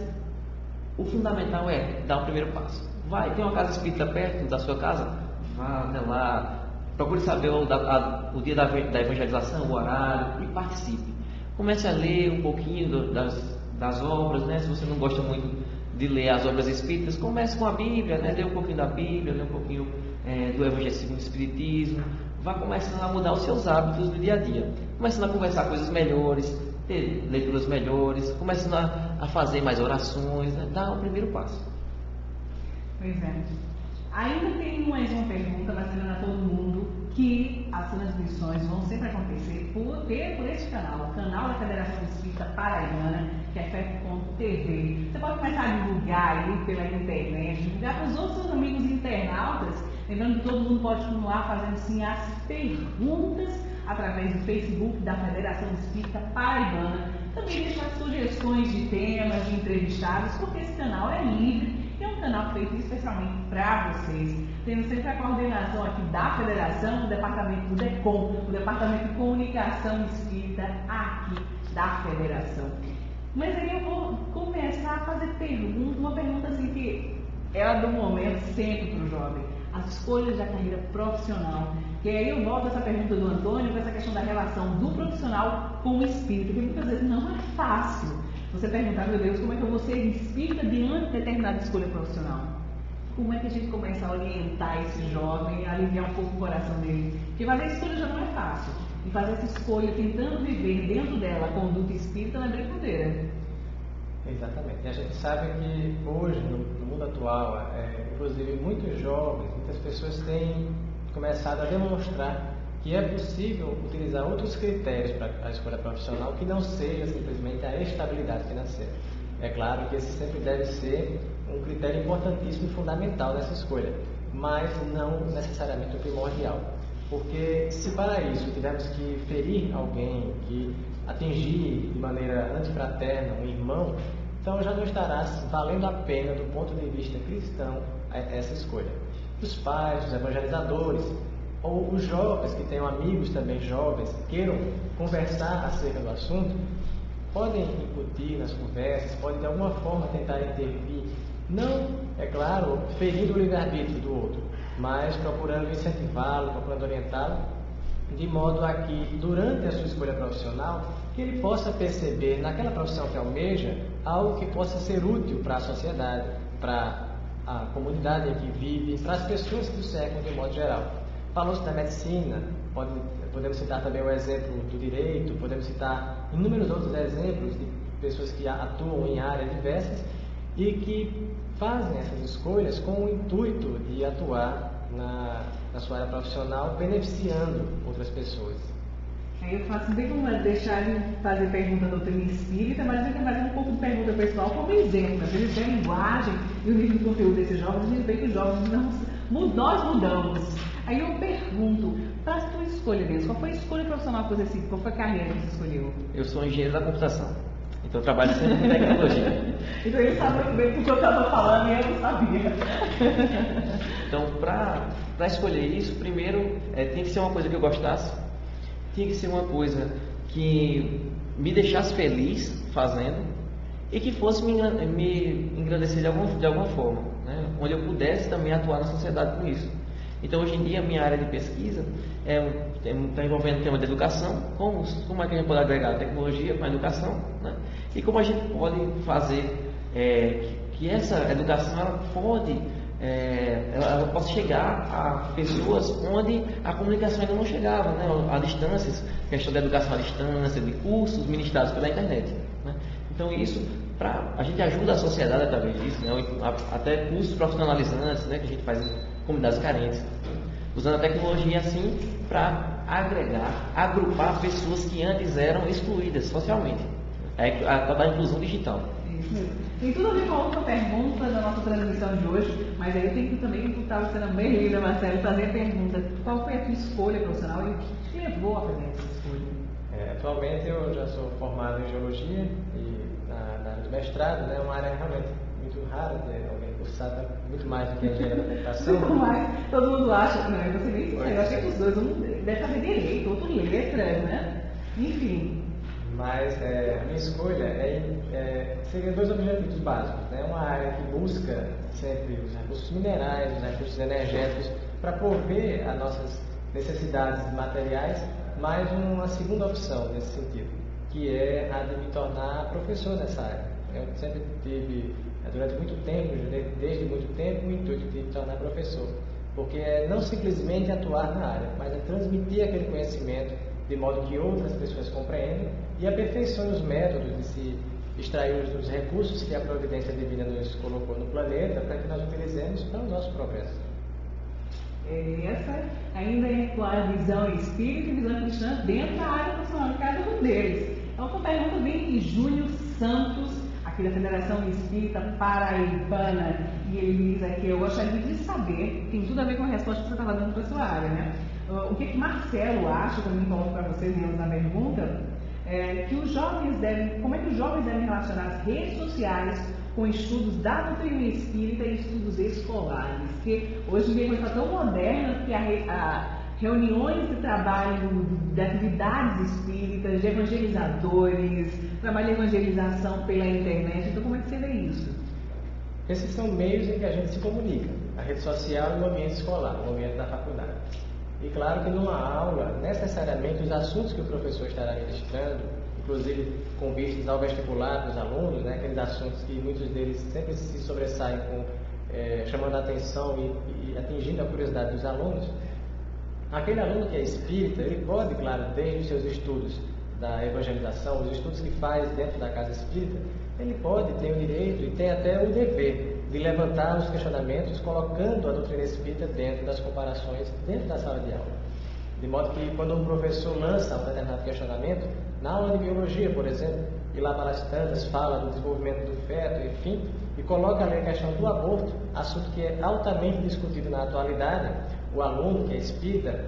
B: o fundamental é dar o primeiro passo. Vai, tem uma casa espírita perto da sua casa? Vá até lá, procure saber o dia da evangelização, o horário, e participe. Comece a ler um pouquinho das obras, né? Se você não gosta muito de ler as obras espíritas, comece com a Bíblia, né? Lê um pouquinho da Bíblia, lê um pouquinho do Evangelho segundo o Espiritismo. Vá começando a mudar os seus hábitos do dia a dia. Começando a conversar coisas melhores, ter leituras melhores, começando a fazer mais orações, né? Dá o primeiro passo.
A: Pois é. Ainda tem mais uma pergunta, mas lembrando a todo mundo que as transmissões vão sempre acontecer por este canal, o canal da Federação Espírita Paraibana, que é FEP.tv. Você pode começar a divulgar aí pela internet, divulgar para os outros amigos internautas, lembrando que todo mundo pode continuar fazendo sim as perguntas através do Facebook da Federação Espírita Paraibana. Também deixar sugestões de temas, de entrevistados, porque esse canal é livre. É um canal feito especialmente para vocês, tendo sempre a coordenação aqui da Federação, do Departamento do DECOM, o Departamento de Comunicação Espírita aqui da Federação. Mas aí eu vou começar a fazer uma pergunta assim que é a do momento sempre para o jovem, as escolhas da carreira profissional. E aí eu volto a essa pergunta do Antônio, com essa questão da relação do profissional com o espírito, que muitas vezes não é fácil. Você perguntar, meu Deus, como é que eu vou ser espírita diante de determinada escolha profissional? Como é que a gente começa a orientar esse jovem, a aliviar um pouco o coração dele? Porque fazer a escolha já não é fácil. E fazer essa escolha tentando viver dentro dela a conduta espírita não é brincadeira.
C: Exatamente. E a gente sabe que hoje, no mundo atual, inclusive muitos jovens, muitas pessoas têm começado a demonstrar que é possível utilizar outros critérios para a escolha profissional que não seja simplesmente a estabilidade financeira. É claro que esse sempre deve ser um critério importantíssimo e fundamental nessa escolha, mas não necessariamente o primordial. Porque se para isso tivermos que ferir alguém, que atingir de maneira antifraterna um irmão, então já não estará valendo a pena do ponto de vista cristão essa escolha. Os pais, os evangelizadores, ou os jovens que tenham amigos também jovens que queiram conversar acerca do assunto, podem incutir nas conversas, podem de alguma forma tentar intervir, não, é claro, ferindo o livre-arbítrio do outro, mas procurando incentivá-lo, procurando orientá-lo, de modo a que, durante a sua escolha profissional, que ele possa perceber naquela profissão que almeja algo que possa ser útil para a sociedade, para a comunidade em que vive, para as pessoas que o cercam de modo geral. Falou-se da medicina, podemos citar também o exemplo do direito, podemos citar inúmeros outros exemplos de pessoas que atuam em áreas diversas e que fazem essas escolhas com o intuito de atuar na sua área profissional, beneficiando outras pessoas.
A: Aí eu faço bem como deixar de fazer pergunta da doutrina espírita, mas eu tenho fazer um pouco de pergunta pessoal como exemplo, né? Eles têm a linguagem e o nível de conteúdo desses jovens, a gente vê que os jovens nós mudamos. Aí eu pergunto, para a sua escolha deles, qual foi a escolha profissional que você seguiu? Qual foi a carreira que você escolheu?
B: Eu sou engenheiro da computação, então eu trabalho sempre com tecnologia.
A: Então ele sabe muito bem do que eu estava falando e eu não sabia.
B: Então, para escolher isso, primeiro tem que ser uma coisa que eu gostasse, tinha que ser uma coisa que me deixasse feliz fazendo e que fosse me engrandecer de alguma forma, né? Onde eu pudesse também atuar na sociedade com isso. Então, hoje em dia, a minha área de pesquisa está envolvendo o tema da educação, como é que a gente pode agregar a tecnologia com a educação, né? E como a gente pode fazer que essa educação ela possa chegar a pessoas onde a comunicação ainda não chegava, né? A distâncias, questão da educação à distância, de cursos ministrados pela internet, né? Então isso, a gente ajuda a sociedade através disso, né? Até cursos profissionalizantes, né? Que a gente faz em comunidades carentes, usando a tecnologia assim para agregar, agrupar pessoas que antes eram excluídas socialmente, a da inclusão digital.
A: Isso mesmo. Tem tudo a ver com a outra pergunta da nossa transmissão de hoje, mas aí eu tenho que também imputar você também, Lívia, Marcelo, fazer a pergunta: qual foi a tua escolha profissional e o que te levou a fazer essa escolha?
C: Atualmente eu já sou formado em geologia e na área do mestrado, né, uma área realmente muito rara de alguém cursar muito mais do que a engenharia da computação.
A: Muito mais, todo mundo acha, não, você nem sincero, eu acho que os dois, um deve fazer direito, outro letras, né? Enfim.
C: Mas a minha escolha seria dois objetivos básicos, né? Uma área que busca sempre os recursos minerais, os recursos energéticos para prover as nossas necessidades materiais, mas uma segunda opção nesse sentido, que é a de me tornar professor nessa área. Eu sempre tive, durante muito tempo, desde muito tempo, o intuito de me tornar professor, porque é não simplesmente atuar na área, mas é transmitir aquele conhecimento de modo que outras pessoas compreendam e aperfeiçoem os métodos de se extrair os recursos que a providência divina nos colocou no planeta para que nós utilizemos para o nosso progresso.
A: Essa ainda é a visão espírita e visão cristã dentro da área profissional de cada um deles. Então, a pergunta vem de Júnior Santos, aqui da Federação Espírita Paraibana, e ele diz aqui: eu gostaria de saber, tem tudo a ver com a resposta que você estava dando para a sua área, né? O que Marcelo acha, também coloco para vocês dentro da pergunta, que os jovens como é que os jovens devem relacionar as redes sociais com estudos da doutrina espírita e estudos escolares? Porque hoje em dia está tão moderna que reuniões de trabalho de atividades espíritas, de evangelizadores, trabalho de evangelização pela internet. Então, como é que você vê isso?
C: Esses são meios em que a gente se comunica, a rede social e o ambiente escolar, o ambiente da faculdade. E claro que numa aula, necessariamente os assuntos que o professor estará ministrando, inclusive com vistas ao vestibular dos alunos, né, aqueles assuntos que muitos deles sempre se sobressaem chamando a atenção e atingindo a curiosidade dos alunos, aquele aluno que é espírita, ele pode, claro, desde os seus estudos da evangelização, os estudos que faz dentro da casa espírita, ele pode ter o direito e tem até o dever de levantar os questionamentos, colocando a doutrina espírita dentro das comparações, dentro da sala de aula. De modo que quando um professor lança um determinado questionamento, na aula de biologia, por exemplo, e lá para as tantas fala do desenvolvimento do feto, enfim, e coloca ali a questão do aborto, assunto que é altamente discutido na atualidade, o aluno que é espírita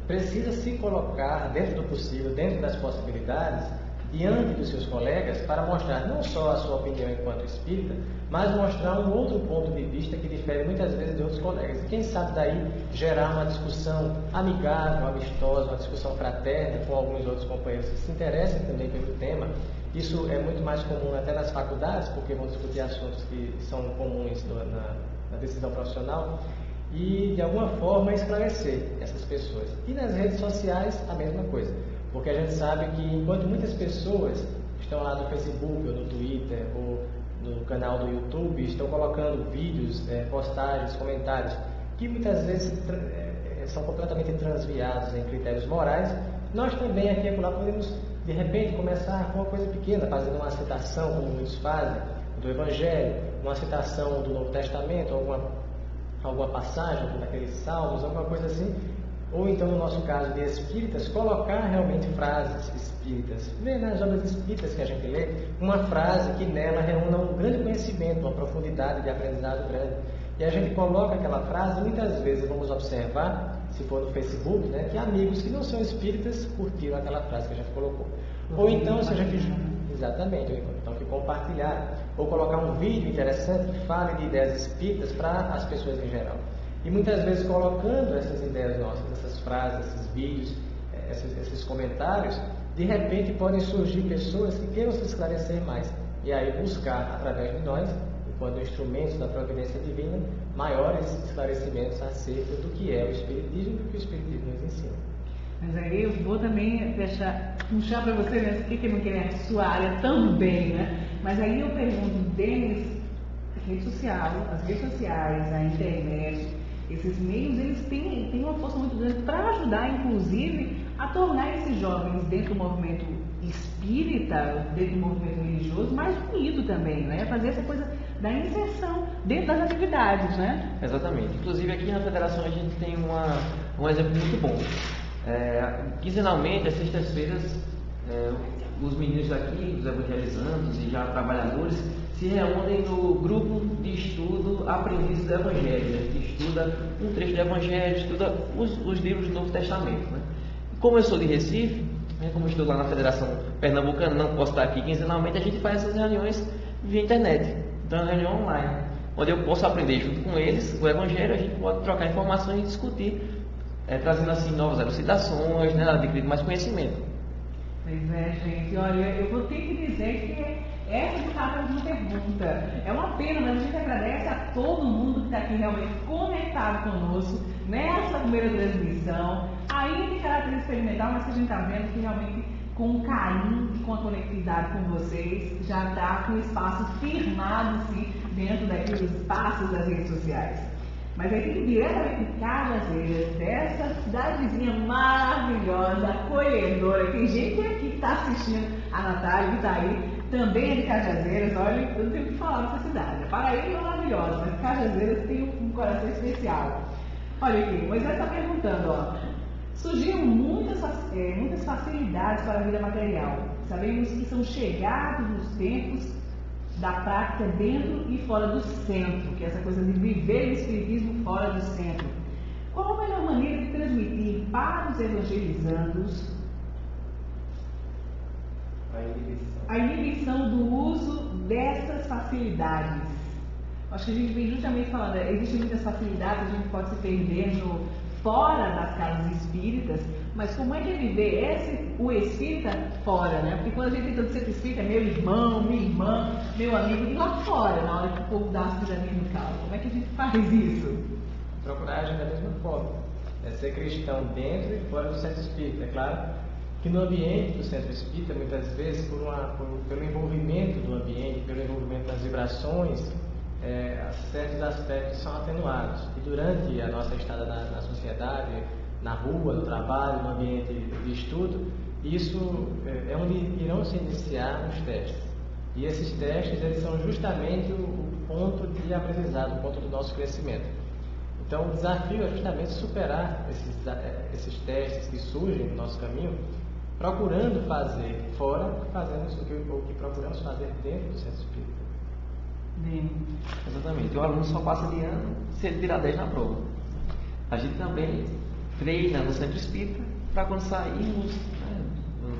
C: precisa se colocar dentro do possível, dentro das possibilidades, diante dos seus colegas, para mostrar não só a sua opinião enquanto espírita, mas mostrar um outro ponto de vista que difere muitas vezes de outros colegas. E quem sabe daí gerar uma discussão amigável, amistosa, uma discussão fraterna com alguns outros companheiros que se interessem também pelo tema. Isso é muito mais comum até nas faculdades, porque vão discutir assuntos que são comuns na decisão profissional, e de alguma forma esclarecer essas pessoas. E nas redes sociais a mesma coisa, porque a gente sabe que enquanto muitas pessoas estão lá no Facebook ou no Twitter ou no canal do YouTube, estão colocando vídeos, postagens, comentários que muitas vezes são completamente transviados em critérios morais, nós também aqui e acolá podemos de repente começar com uma coisa pequena, fazendo uma citação, como muitos fazem, do Evangelho, uma citação do Novo Testamento, alguma passagem daqueles salmos, alguma coisa assim, ou então no nosso caso de espíritas, colocar realmente frases espíritas. Ver nas obras espíritas que a gente lê, uma frase que nela reúna um grande conhecimento, uma profundidade de aprendizado grande. E a gente coloca aquela frase, muitas vezes vamos observar, se for no Facebook, né, que amigos que não são espíritas curtiram aquela frase que a gente colocou. Ou então, se a gente... Exatamente, então que compartilhar, ou colocar um vídeo interessante que fale de ideias espíritas para as pessoas em geral. E muitas vezes colocando essas ideias nossas, essas frases, esses vídeos, esses comentários, de repente podem surgir pessoas que queiram se esclarecer mais. E aí buscar, através de nós, enquanto instrumentos da providência divina, maiores esclarecimentos acerca do que é o Espiritismo e do que o Espiritismo nos ensina.
A: Mas aí eu vou também puxar para você, né? Porque não quer a sua área também, né? Mas aí eu pergunto, Denis, as redes sociais, a internet, esses meios, eles têm uma força muito grande para ajudar, inclusive, a tornar esses jovens dentro do movimento espírita, dentro do movimento religioso, mais unido também, né? Fazer essa coisa da inserção dentro das atividades, né?
B: Exatamente. Inclusive aqui na Federação a gente tem um exemplo muito bom. Quinzenalmente, às sextas-feiras, os meninos daqui, os evangelizandos e já trabalhadores, se reúnem no grupo de estudo Aprendizes do Evangelho, né, que estuda um trecho do Evangelho, estuda os livros do Novo Testamento. Né. Como eu sou de Recife, né, como eu estou lá na Federação Pernambucana, não posso estar aqui quinzenalmente, a gente faz essas reuniões via internet, então é uma reunião online, onde eu posso aprender junto com eles o Evangelho, a gente pode trocar informações e discutir, trazendo assim novas elucidações, né, adquirindo mais conhecimento.
A: Pois é, gente, olha, eu vou ter que dizer que essa de fato é uma pergunta. É uma pena, mas a gente agradece a todo mundo que está aqui realmente conectado conosco nessa primeira transmissão, ainda em caráter experimental, mas que a gente está vendo que realmente com carinho e com a conectividade com vocês já está com o espaço firmado sim, dentro daqueles espaços das redes sociais. Mas aí diretamente de Cajazeiras, dessa cidadezinha maravilhosa, acolhedora, tem gente aqui que está assistindo, a Natália que está aí, também é de Cajazeiras, olha, eu não tenho o que falar dessa cidade. A Paraíba é maravilhosa, mas Cajazeiras tem um coração especial. Olha aqui, Moisés está perguntando, ó, surgiram muitas facilidades para a vida material. Sabemos que são chegados os tempos da prática dentro e fora do centro, que é essa coisa de viver o espiritismo fora do centro. Qual a melhor maneira de transmitir para os evangelizandos a inibição do uso dessas facilidades? Acho que a gente vem justamente falando, existem muitas facilidades, a gente pode se perder fora das casas espíritas, mas como é que é viver o espírita fora, né? Porque quando a gente tenta ser espírita, é meu irmão, minha irmã, meu amigo, e lá fora, na hora que o povo dá as pisadinhas no calo. Como é que a gente faz isso?
C: Procurar agir da mesma forma. Ser cristão dentro e fora do centro espírita. É claro que no ambiente do centro espírita, muitas vezes, pelo envolvimento do ambiente, pelo envolvimento das vibrações, certos aspectos são atenuados. E durante a nossa estada na sociedade, na rua, no trabalho, no ambiente de estudo, isso é onde irão se iniciar os testes. E esses testes, eles são justamente o ponto de aprendizado, o ponto do nosso crescimento. Então, o desafio é justamente superar esses testes que surgem no nosso caminho, procurando fazer fora, fazendo o que procuramos fazer dentro do centro espírita.
A: Bem,
B: Exatamente. O aluno só passa de ano se ele tirar 10 na prova. A gente também treina no centro espírita para quando sairmos, né,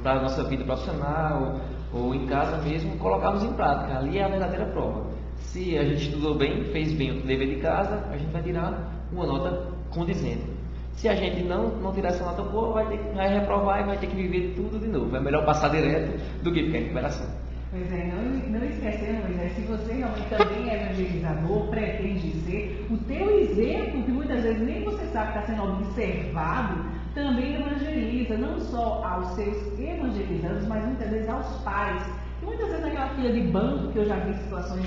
B: para a nossa vida profissional ou em casa mesmo, colocarmos em prática. Ali é a verdadeira prova. Se a gente estudou bem, fez bem o dever de casa, a gente vai tirar uma nota condizente. Se a gente não tirar essa nota boa, vai reprovar e vai ter que viver tudo de novo. É melhor passar direto do que ficar em recuperação.
A: pois é, não esquecendo, Moisés, se você realmente também é evangelizador, pretende ser, o teu exemplo, que muitas vezes nem você sabe que está sendo observado, também evangeliza, não só aos seus evangelizandos, mas muitas vezes aos pais. E muitas vezes naquela fila de banco, que eu já vi situações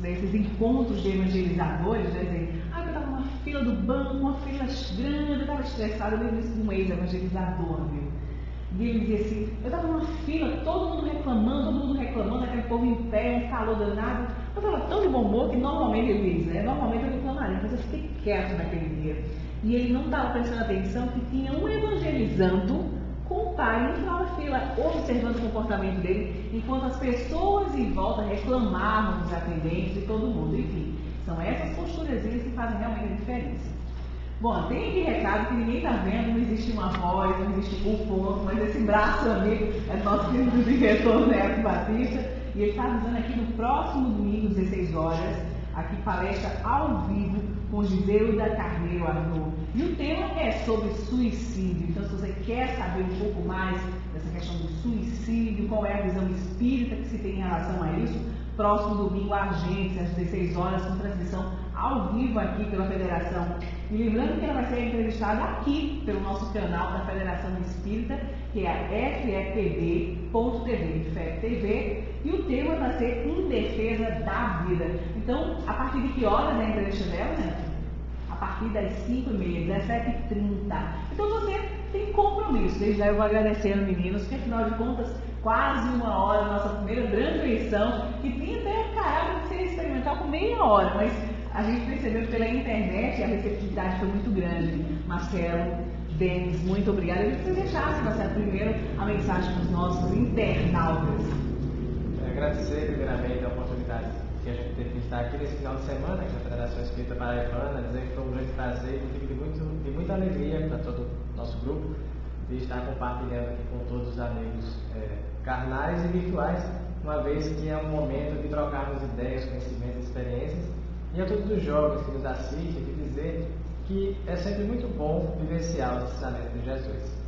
A: desses encontros de evangelizadores, já dizer, eu estava numa fila do banco, uma fila grande, eu estava estressada, eu lembro isso de um ex-evangelizador, viu? E ele dizia assim, eu estava numa fila, todo mundo reclamando, aquele povo em pé, um calor danado. Eu estava tão de bom humor que normalmente ele diz, né? Normalmente eu reclamaria, mas eu fiquei quieto naquele dia. E ele não estava prestando atenção que tinha um evangelizando com o pai no final da fila, observando o comportamento dele, enquanto as pessoas em volta reclamavam dos atendentes e todo mundo. Enfim, são essas posturazinhas que fazem realmente a diferença. Bom, tem aqui recado que ninguém está vendo, não existe uma voz, não existe um ponto, mas esse braço amigo é nosso querido diretor Neto Batista, e ele está avisando aqui no próximo domingo, 16 horas, aqui palestra ao vivo com Giselda Carneiro Arnaud. E o tema é sobre suicídio. Então, se você quer saber um pouco mais dessa questão do suicídio, qual é a visão espírita que se tem em relação a isso, próximo domingo, agência, às 16 horas, com transmissão ao vivo aqui pela Federação. E lembrando que ela vai ser entrevistada aqui pelo nosso canal da Federação Espírita, que é a FEPTV.tv, FEPTV, e o tema vai ser Em Defesa da Vida. Então, a partir de que horas é a entrevista dela, né? A partir das 5h30, 17h30. Então você tem compromisso. Desde já eu vou agradecendo, meninos, que afinal de contas, quase 1 hora, nossa primeira transmissão, que tinha até o caráter de ser experimental com meia hora, mas a gente percebeu que pela internet a receptividade foi muito grande. Marcelo, Denis, muito obrigada. Eu queria que você deixasse, Marcelo, primeiro a mensagem para os nossos internautas.
C: Agradecer primeiramente a oportunidade que a gente teve de estar aqui nesse final de semana, aqui na Federação Espírita Paraibana, dizer que foi um grande prazer, motivo de muita alegria para todo o nosso grupo, de estar compartilhando aqui com todos os amigos carnais e virtuais, uma vez que é um momento de trocarmos ideias, conhecimentos, experiências, e a todos os jovens que nos assistem, de dizer que é sempre muito bom vivenciar os ensinamentos de Jesus.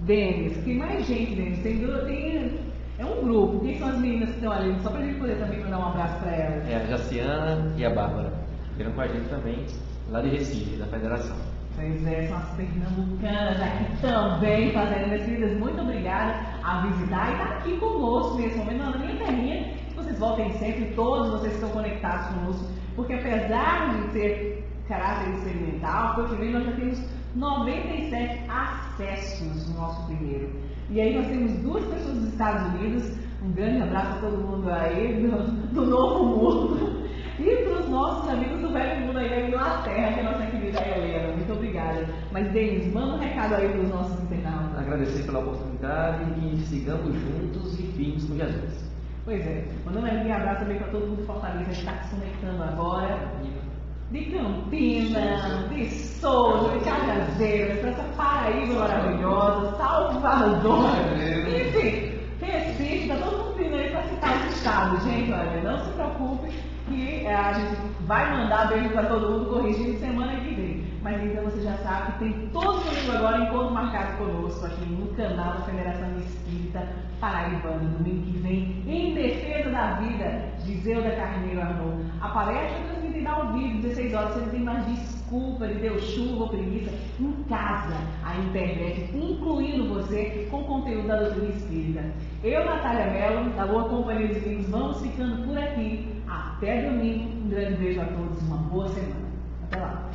A: Denis, tem mais gente, Denis, é um grupo. Quem são as meninas que estão ali? Só para a gente poder também mandar um abraço para elas.
B: É a Jaciana e a Bárbara. Viram com a gente também, lá de Recife, da Federação.
A: Pois é, são as pernambucanas aqui também fazendo minhas queridas. Muito obrigada a visitar e estar aqui conosco nesse momento, na minha terrinha. Que vocês voltem sempre, todos vocês que estão conectados conosco, porque apesar de ter caráter experimental, foi primeiro nós já temos 97 acessos no nosso primeiro. E aí nós temos 2 pessoas dos Estados Unidos, um grande abraço a todo mundo aí do novo mundo, e para os nossos amigos do velho mundo aí da Inglaterra, que é a nossa querida Helena. Muito obrigada. Mas Denis, manda um recado aí para os nossos internautas.
B: Agradecer pela oportunidade e sigamos juntos e firmes com Jesus.
A: Pois é, mandando aí um abraço também para todo mundo de Fortaleza que está se conectando agora. De Campinas, de Souza, de Cajazeiras, para essa Paraíba maravilhosa, Salvador, enfim, Recife, está todo mundo vindo aí para citar os estados, gente, olha, não se preocupe que a gente vai mandar beijo para todo mundo corrigindo semana que vem. Mas então você já sabe que tem todo domingo agora encontro marcado conosco aqui no canal da Federação Espírita Paraibana, domingo que vem, Em Defesa da Vida, Giselda Carneiro Arnaud. A palestra é transmitida ao vivo, 16 horas, você não tem mais desculpa de deu chuva ou preguiça, em casa, a internet, incluindo você com conteúdo da doutrina espírita. Eu, Natália Mello, da Boa Companhia dos Livros, vamos ficando por aqui. Até domingo, um grande beijo a todos, uma boa semana. Até lá.